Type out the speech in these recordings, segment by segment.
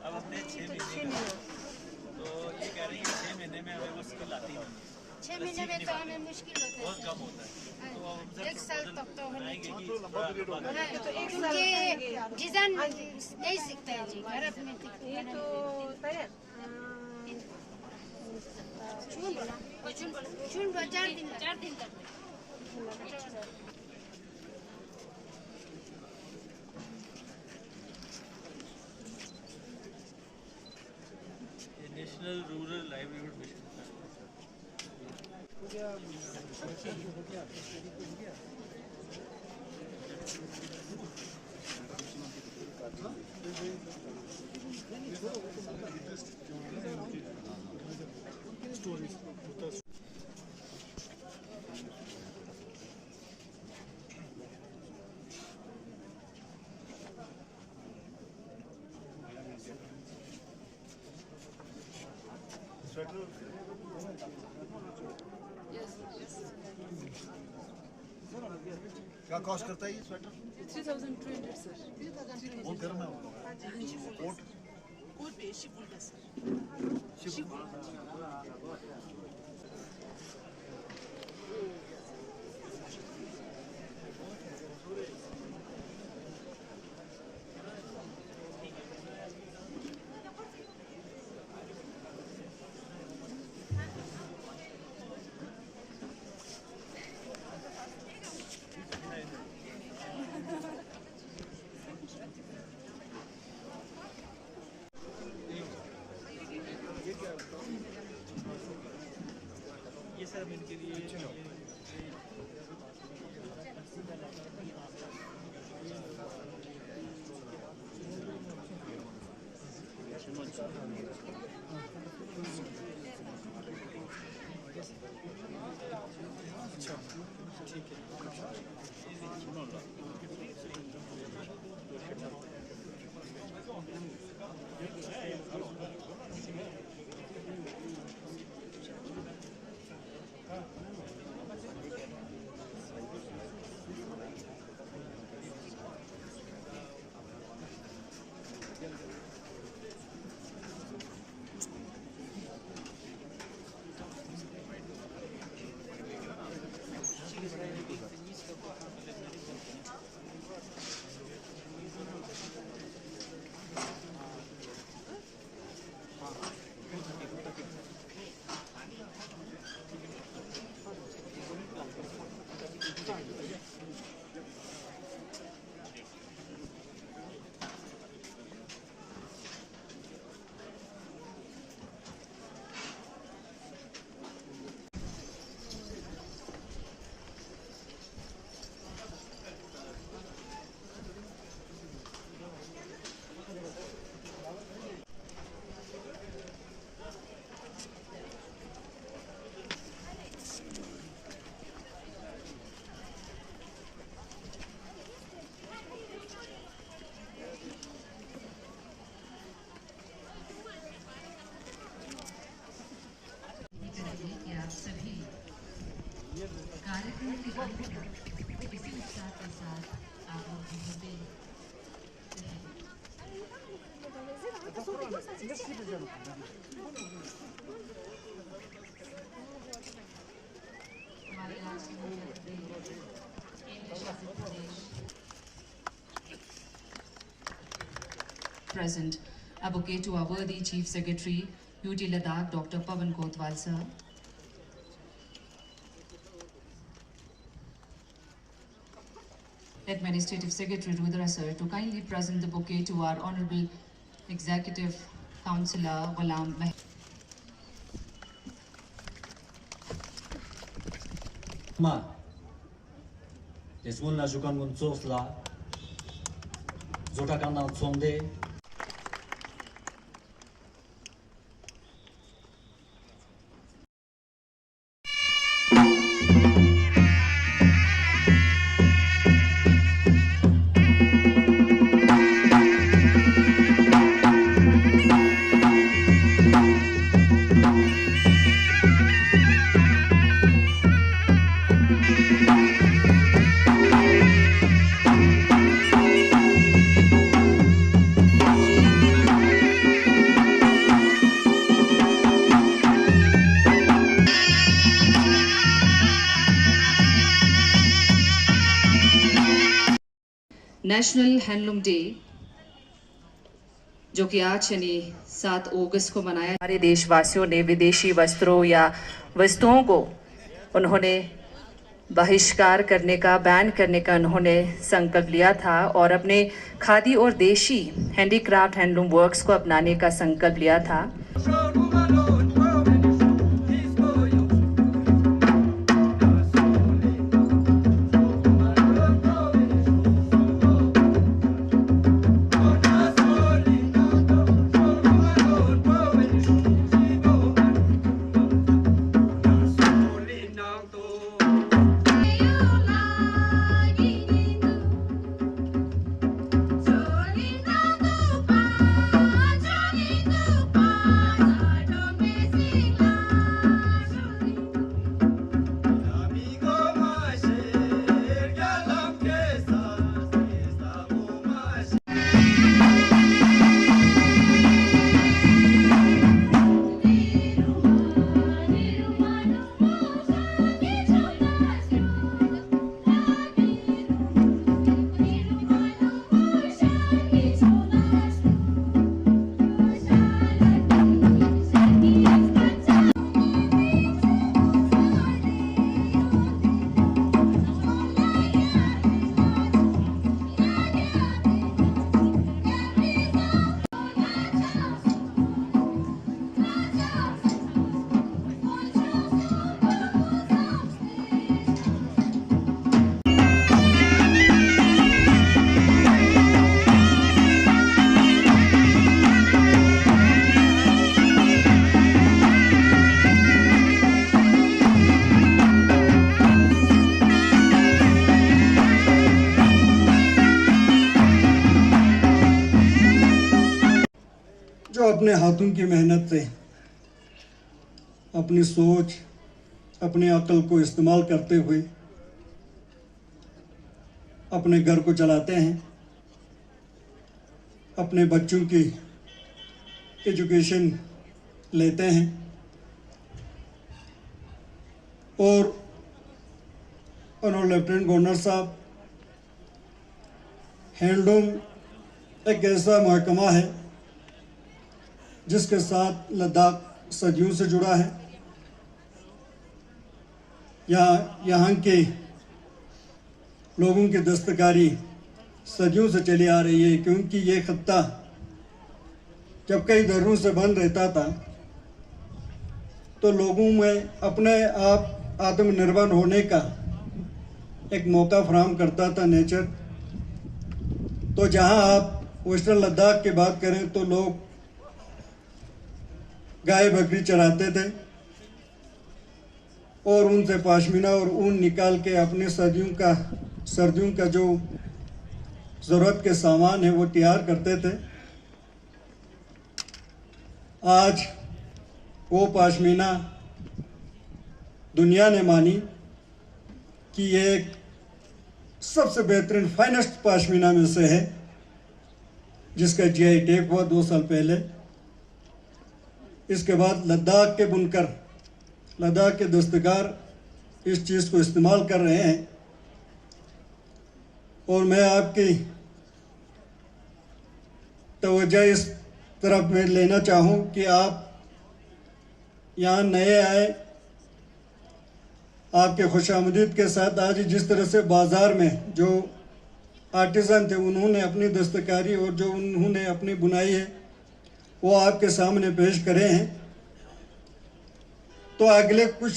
अब हमने 6 महीने तो ये कह रही है 6 महीने में हमें वो स्किल आती नहीं है। 6 महीने में तो हमें मुश्किल होता है, बहुत कम होता है। तो हमसे 1 साल तक तो होना आएंगे चाहिए। कि क्योंकि डिजाइन नहीं सीखता है जी, घर में ये तो तैयार चुन 4 दिन तक। नेशनल रूरल लाइवलीहुड मिशन क्या कॉस्ट करता है ये स्वेटर? 3200 सर। बहुत गर्म है। कोट कोट पे शिफॉन का सर। ये सब इनके लिए कार्यक्रम के अंत तक इसी उत्साह के साथ आप लोग होते Present, a bouquet to our worthy Chief Secretary, UT Ladakh, Dr. Pavan Kotwal sir. Administrative Secretary Rudra sir to kindly present the bouquet to our Honorable Executive Councillor Ghulam Mehta. Ma, desmul na jukan gun tsosla, zota kanal tsonde. National handloom day जो कि आज यानी 7 अगस्त को मनाया। हमारे देशवासियों ने विदेशी वस्त्रों या वस्तुओं को उन्होंने बहिष्कार करने का, बैन करने का उन्होंने संकल्प लिया था और अपने खादी और देशी हैंडीक्राफ्ट हैंडलूम वर्क्स को अपनाने का संकल्प लिया था। जो अपने हाथों की मेहनत से अपनी सोच, अपनी अक्ल को इस्तेमाल करते हुए अपने घर को चलाते हैं, अपने बच्चों की एजुकेशन लेते हैं और ऑनरेबल लेफ्टिनेंट गवर्नर साहब, हैंडलूम एक ऐसा महकमा है जिसके साथ लद्दाख सदियों से जुड़ा है। यहाँ के लोगों की दस्तकारी सदियों से चली आ रही है, क्योंकि ये खत्ता जब कई दर्रों से बंद रहता था तो लोगों में अपने आप आत्मनिर्भर होने का एक मौका फराहम करता था नेचर। तो जहाँ आप वेस्टर्न लद्दाख की बात करें तो लोग गाय बकरी चराते थे और उनसे पाशमीना और ऊन निकाल के अपने सर्दियों का जो ज़रूरत के सामान है वो तैयार करते थे। आज वो पाशमीना दुनिया ने मानी कि ये एक सबसे बेहतरीन फाइनेस्ट पाशमीना में से है, जिसका GI टैग हुआ 2 साल पहले। इसके बाद लद्दाख के बुनकर, लद्दाख के दस्तकार इस चीज़ को इस्तेमाल कर रहे हैं और मैं आपकी तवज्जो इस तरफ में लेना चाहूँ कि आप यहाँ नए आए, आपके खुशामदीद के साथ आज जिस तरह से बाज़ार में जो आर्टिज़न थे उन्होंने अपनी दस्तकारी और जो उन्होंने अपनी बुनाई है वो आपके सामने पेश करे हैं, तो अगले कुछ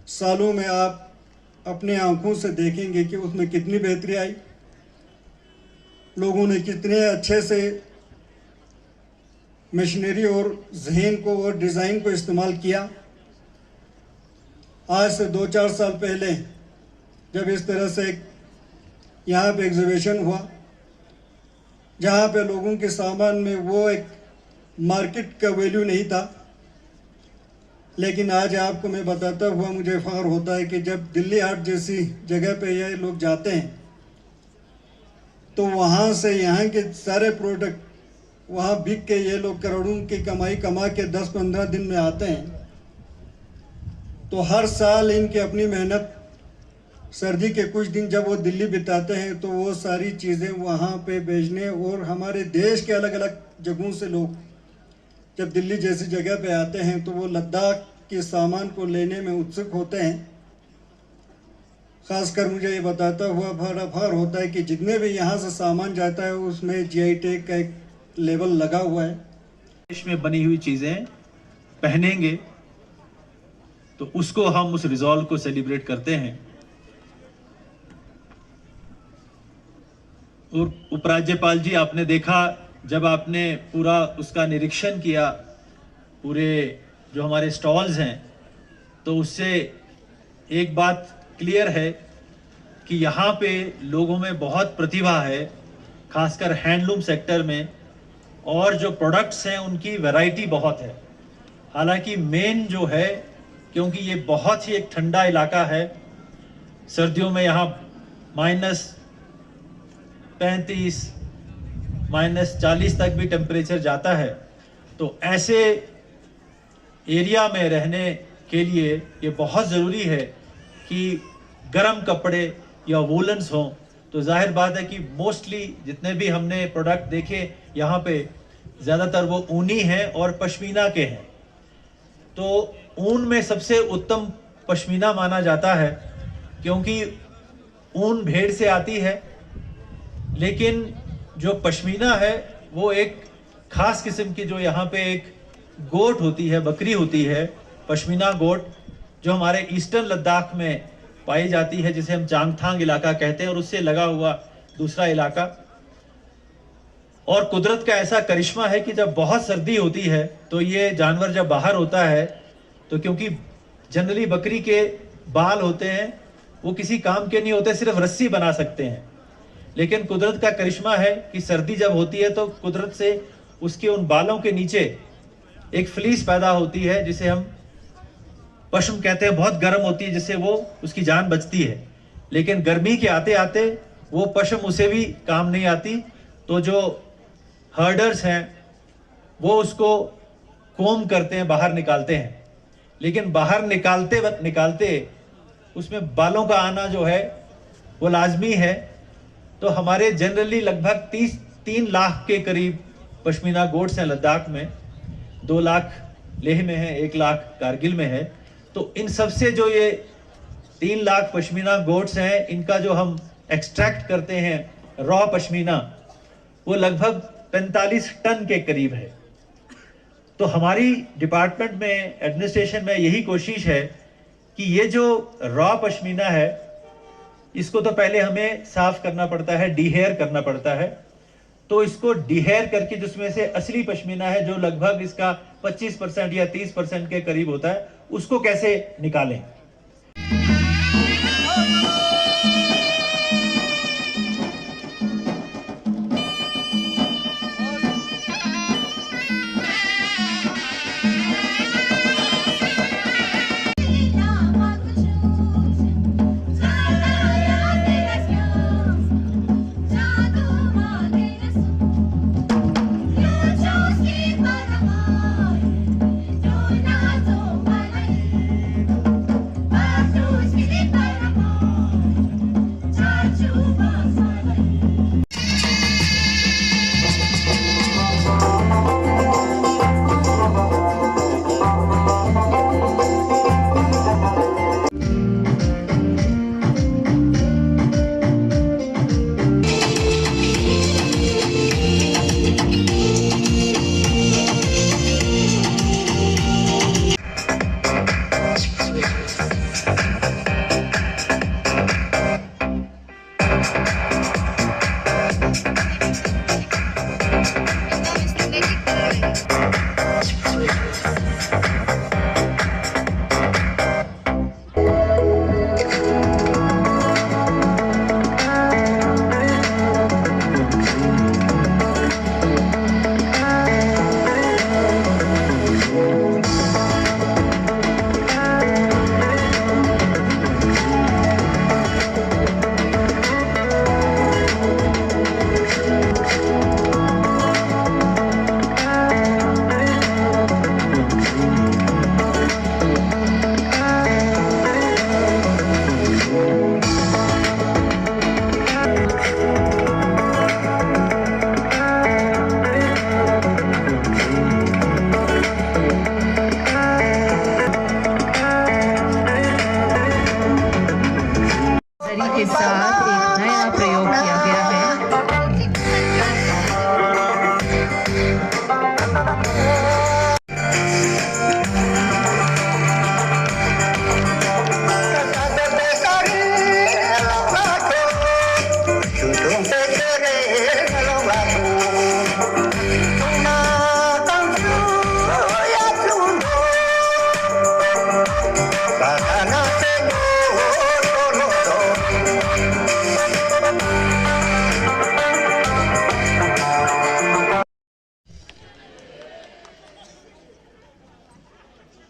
सालों में आप अपने आंखों से देखेंगे कि उसमें कितनी बेहतरी आई, लोगों ने कितने अच्छे से मशीनरी और जहन को और डिज़ाइन को इस्तेमाल किया। आज से 2-4 साल पहले जब इस तरह से यहाँ पे एग्जीबिशन हुआ, जहाँ पे लोगों के सामान में वो एक मार्केट का वैल्यू नहीं था, लेकिन आज आपको मैं बताता हुआ मुझे फ़ख्र होता है कि जब दिल्ली हाट जैसी जगह पे ये लोग जाते हैं तो वहाँ से यहाँ के सारे प्रोडक्ट वहाँ बिक के ये लोग करोड़ों की कमाई कमा के 10-15 दिन में आते हैं। तो हर साल इनकी अपनी मेहनत सर्दी के कुछ दिन जब वो दिल्ली बिताते हैं तो वो सारी चीज़ें वहाँ पे भेजने, और हमारे देश के अलग अलग जगहों से लोग जब दिल्ली जैसी जगह पे आते हैं तो वो लद्दाख के सामान को लेने में उत्सुक होते हैं। खासकर मुझे ये बताता हुआ बड़ा फख्र होता है कि जितने भी यहाँ से सामान जाता है उसमें GI टैग का एक लेवल लगा हुआ है। देश में बनी हुई चीजें पहनेंगे तो उसको हम उस रिजॉल्व को सेलिब्रेट करते हैं। और उपराज्यपाल जी, आपने देखा जब आपने पूरा उसका निरीक्षण किया, पूरे जो हमारे स्टॉल्स हैं, तो उससे एक बात क्लियर है कि यहाँ पे लोगों में बहुत प्रतिभा है, खासकर हैंडलूम सेक्टर में, और जो प्रोडक्ट्स हैं उनकी वैरायटी बहुत है। हालांकि मेन जो है, क्योंकि ये बहुत ही एक ठंडा इलाका है, सर्दियों में यहाँ -35 -40 तक भी टेम्परेचर जाता है, तो ऐसे एरिया में रहने के लिए ये बहुत ज़रूरी है कि गर्म कपड़े या वूलन्स हों। तो जाहिर बात है कि मोस्टली जितने भी हमने प्रोडक्ट देखे यहाँ पे, ज़्यादातर वो ऊनी हैं और पश्मीना के हैं। तो ऊन में सबसे उत्तम पश्मीना माना जाता है, क्योंकि ऊन भेड़ से आती है, लेकिन जो पश्मीना है वो एक खास किस्म की, जो यहाँ पे एक गोट होती है, बकरी होती है, पश्मीना गोट, जो हमारे ईस्टर्न लद्दाख में पाई जाती है, जिसे हम चांगथांग इलाका कहते हैं, और उससे लगा हुआ दूसरा इलाका। और कुदरत का ऐसा करिश्मा है कि जब बहुत सर्दी होती है तो ये जानवर जब बाहर होता है, तो क्योंकि जनरली बकरी के बाल होते हैं, वो किसी काम के नहीं होते, सिर्फ रस्सी बना सकते हैं। लेकिन कुदरत का करिश्मा है कि सर्दी जब होती है तो कुदरत से उसके उन बालों के नीचे एक फ्लीस पैदा होती है, जिसे हम पश्म कहते हैं, बहुत गर्म होती है, जिससे वो उसकी जान बचती है। लेकिन गर्मी के आते आते वो पश्म उसे भी काम नहीं आती, तो जो हर्डर्स हैं वो उसको कोम करते हैं, बाहर निकालते हैं। लेकिन बाहर निकालते उसमें बालों का आना जो है वो लाजमी है। तो हमारे जनरली लगभग 3 लाख के करीब पश्मीना गोट्स हैं लद्दाख में। 2 लाख लेह में है, 1 लाख कारगिल में है। तो इन सब से जो ये 3 लाख पश्मीना गोट्स हैं, इनका जो हम एक्सट्रैक्ट करते हैं रॉ पश्मीना, वो लगभग 45 टन के करीब है। तो हमारी डिपार्टमेंट में, एडमिनिस्ट्रेशन में यही कोशिश है कि ये जो रॉ पश्मीना है, इसको तो पहले हमें साफ करना पड़ता है, डीहेयर करना पड़ता है। तो इसको डीहेयर करके जिसमें से असली पश्मीना है, जो लगभग इसका 25% या 30% के करीब होता है, उसको कैसे निकालें।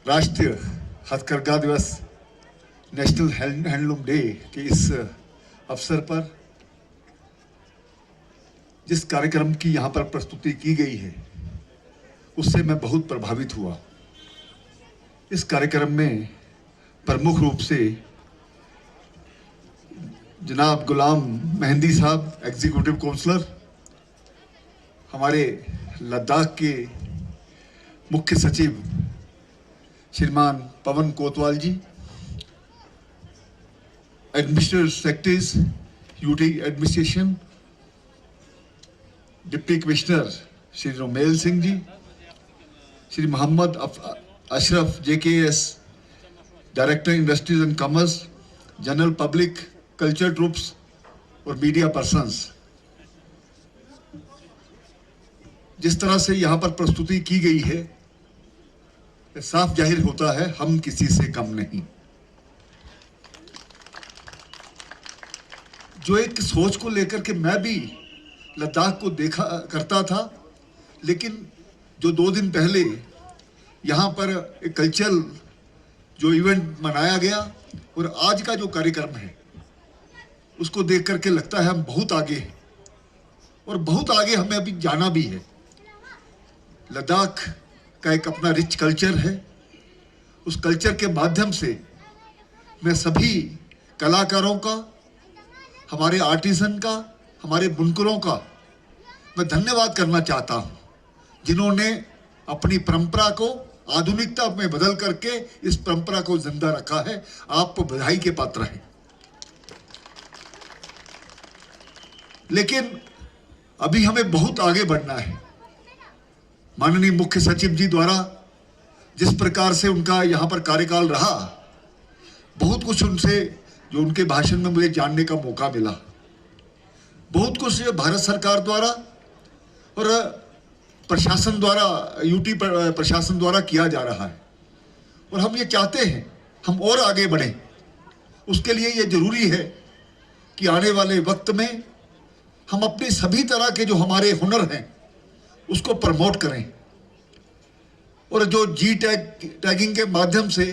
राष्ट्रीय हथकरघा दिवस, नेशनल हैंडलूम डे के इस अवसर पर जिस कार्यक्रम की यहाँ पर प्रस्तुति की गई है उससे मैं बहुत प्रभावित हुआ। इस कार्यक्रम में प्रमुख रूप से जनाब गुलाम मेहंदी साहब, एग्जीक्यूटिव काउंसलर, हमारे लद्दाख के मुख्य सचिव श्रीमान Pawan Kotwal ji, administrative secretaries UT administration, deputy commissioner Shri Romel Singh ji, Shri Mohammad Ashraf JKS, director industries and commerce, general public, culture troupes और मीडिया पर्सन्स। जिस तरह से यहाँ पर प्रस्तुति की गई है, साफ जाहिर होता है हम किसी से कम नहीं। जो एक सोच को लेकर के मैं भी लद्दाख को देखा करता था, लेकिन जो 2 दिन पहले यहाँ पर एक कल्चरल जो इवेंट मनाया गया और आज का जो कार्यक्रम है उसको देख करके लगता है हम बहुत आगे हैं और बहुत आगे हमें अभी जाना भी है। लद्दाख का एक अपना रिच कल्चर है। उस कल्चर के माध्यम से मैं सभी कलाकारों का, हमारे आर्टिसन का, हमारे बुनकरों का मैं धन्यवाद करना चाहता हूं, जिन्होंने अपनी परंपरा को आधुनिकता में बदल करके इस परंपरा को जिंदा रखा है। आप बधाई के पात्र हैं। लेकिन अभी हमें बहुत आगे बढ़ना है। माननीय मुख्य सचिव जी द्वारा जिस प्रकार से उनका यहाँ पर कार्यकाल रहा, बहुत कुछ उनसे जो उनके भाषण में मुझे जानने का मौका मिला। बहुत कुछ भारत सरकार द्वारा और प्रशासन द्वारा, यूटी प्रशासन द्वारा किया जा रहा है और हम ये चाहते हैं हम और आगे बढ़ें। उसके लिए ये जरूरी है कि आने वाले वक्त में हम अपने सभी तरह के जो हमारे हुनर हैं उसको प्रमोट करें और जो टैगिंग के माध्यम से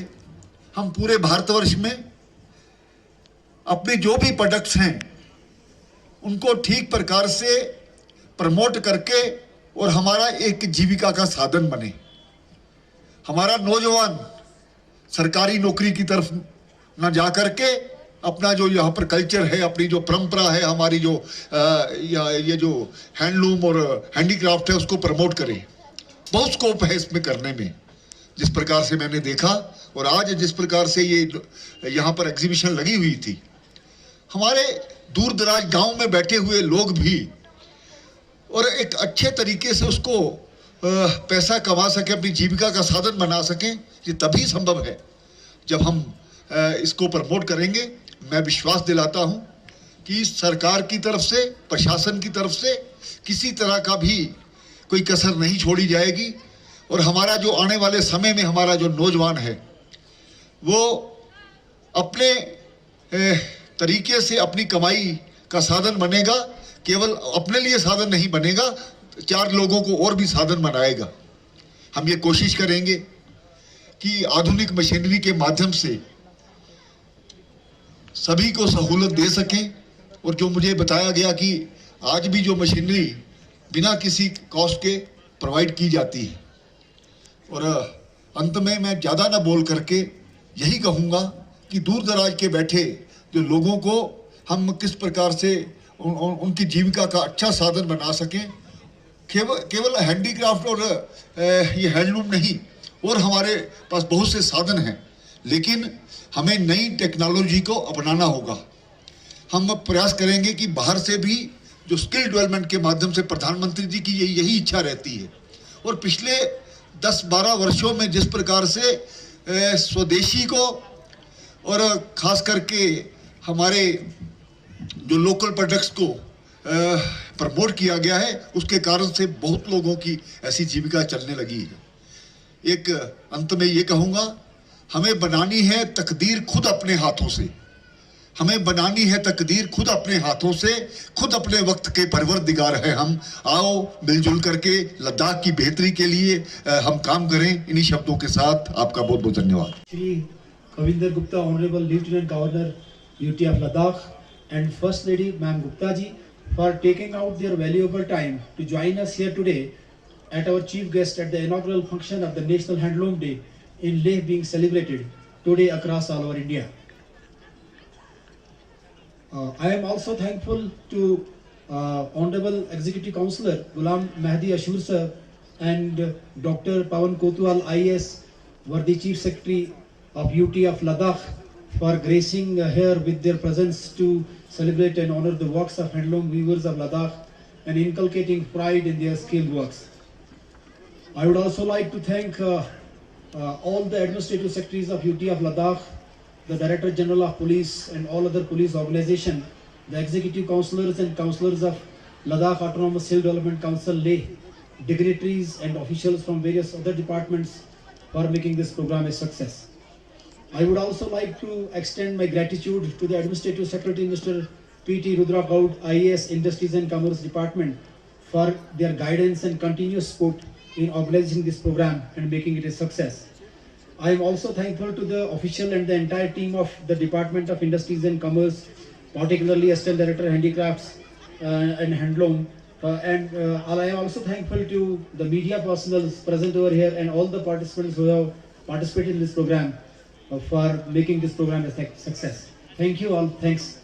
हम पूरे भारतवर्ष में अपने जो भी प्रोडक्ट्स हैं उनको ठीक प्रकार से प्रमोट करके और हमारा एक जीविका का साधन बने। हमारा नौजवान सरकारी नौकरी की तरफ न जा करके अपना जो यहाँ पर कल्चर है, अपनी जो परंपरा है, हमारी जो ये जो हैंडलूम और हैंडीक्राफ्ट है उसको प्रमोट करें। बहुत स्कोप है इसमें करने में। जिस प्रकार से मैंने देखा और आज जिस प्रकार से ये यहाँ पर एग्जीबिशन लगी हुई थी, हमारे दूर दराज गांव में बैठे हुए लोग भी और एक अच्छे तरीके से उसको पैसा कमा सके, अपनी जीविका का साधन बना सकें। ये तभी संभव है जब हम इसको प्रमोट करेंगे। मैं विश्वास दिलाता हूं कि सरकार की तरफ से, प्रशासन की तरफ से किसी तरह का भी कोई कसर नहीं छोड़ी जाएगी और हमारा जो आने वाले समय में हमारा जो नौजवान है वो अपने तरीके से अपनी कमाई का साधन बनेगा। केवल अपने लिए साधन नहीं बनेगा, 4 लोगों को और भी साधन बनाएगा। हम ये कोशिश करेंगे कि आधुनिक मशीनरी के माध्यम से सभी को सहूलत दे सकें और जो मुझे बताया गया कि आज भी जो मशीनरी बिना किसी कॉस्ट के प्रोवाइड की जाती है। और अंत में मैं ज़्यादा ना बोल करके यही कहूँगा कि दूर दराज के बैठे जो लोगों को हम किस प्रकार से उनकी जीविका का अच्छा साधन बना सकें। केवल हैंडीक्राफ्ट और ये हैंडलूम नहीं, और हमारे पास बहुत से साधन हैं, लेकिन हमें नई टेक्नोलॉजी को अपनाना होगा। हम प्रयास करेंगे कि बाहर से भी जो स्किल डेवलपमेंट के माध्यम से प्रधानमंत्री जी की यही इच्छा रहती है। और पिछले 10-12 वर्षों में जिस प्रकार से स्वदेशी को और खास करके हमारे जो लोकल प्रोडक्ट्स को प्रमोट किया गया है, उसके कारण से बहुत लोगों की ऐसी जीविका चलने लगी है। एक अंत में ये कहूँगा, हमें बनानी है तकदीर खुद अपने हाथों से। हमें बनानी है तकदीर खुद अपने हाथों से, खुद अपने वक्त के परवरदिगार हैं हम। आओ मिलजुल करके लद्दाख की बेहतरी के लिए हम काम करें। इन्हीं शब्दों के साथ आपका बहुत बहुत धन्यवाद। Shri Kavinder Gupta, honourable lieutenant governor UT of Ladakh, and First Lady Ma'am Gupta ji for taking out their valuable time to join us here today at our chief guest at the inaugural function of the National Handloom Day in Leh being celebrated today across all over India. I am also thankful to Honorable Executive Councillor Ghulam Mehdi Ashur sir and Dr. Pawan Kotwal IAS, Worthy Chief Secretary of UT of Ladakh, for gracing here with their presence to celebrate and honor the works of handloom weavers of Ladakh and inculcating pride in their skilled works. I would also like to thank all the administrative secretaries of UT of Ladakh, the Director General of Police and all other police organizations, the executive councillors and councillors of Ladakh Autonomous Hill Development Council Leh, dignitaries and officials from various other departments for making this program a success. I would also like to extend my gratitude to the Administrative Secretary Mr. P.T. Rudra Gaud, IAS Industries and Commerce Department, for their guidance and continuous support in organizing this program and making it a success. I am also thankful to the official and the entire team of the Department of Industries and Commerce, particularly Assistant Director Handicrafts and Handloom. I am also thankful to the media personnel present over here and all the participants who have participated in this program for making this program a success. Thank you all. Thanks.